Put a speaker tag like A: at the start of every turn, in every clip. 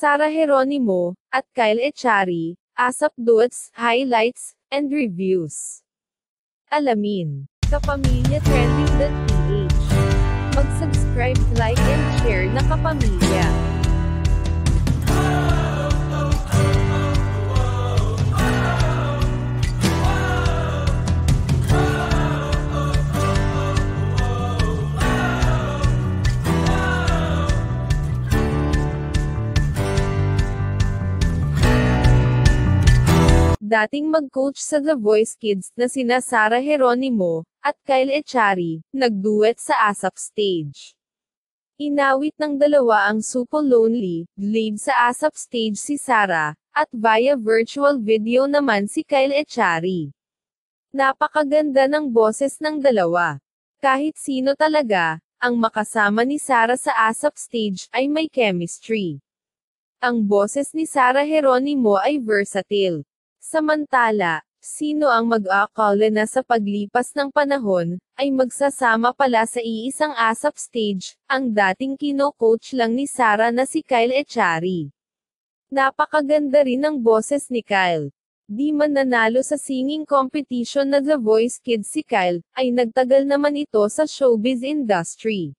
A: Sara Geronimo, at Kyle Echari, ASAP Duets, Highlights, and Reviews. Alamin. Kapamilya.trending.ph. Mag-subscribe, like, and share na kapamilya. Dating mag-coach sa The Voice Kids na sina Sara Geronimo, at Kyle Echari, nagduet sa ASAP stage. Inawit ng dalawa ang Super Lonely, live sa ASAP stage si Sara, at via virtual video naman si Kyle Echari. Napakaganda ng boses ng dalawa. Kahit sino talaga, ang makasama ni Sara sa ASAP stage ay may chemistry. Ang boses ni Sara Geronimo ay versatile. Samantala, sino ang mag-aakala na sa paglipas ng panahon, ay magsasama pala sa iisang ASAP stage, ang dating kino-coach lang ni Sara na si Kyle Echari. Napakaganda rin ng boses ni Kyle. Di man nanalo sa singing competition na The Voice Kids si Kyle, ay nagtagal naman ito sa showbiz industry.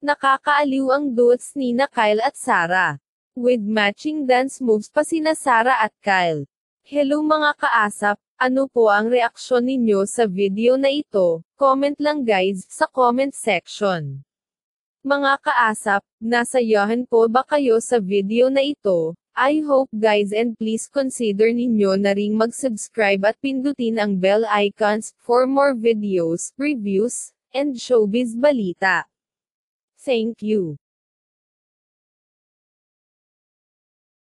A: Nakakaaliw ang duets nina Kyle at Sara. With matching dance moves pa sina Sara at Kyle. Hello mga kaasap, ano po ang reaksyon ninyo sa video na ito? Comment lang guys, sa comment section. Mga kaasap, nasayahan po ba kayo sa video na ito? I hope guys and please consider ninyo na ring mag-subscribe at pindutin ang bell icons, for more videos, reviews, and showbiz balita. Thank you.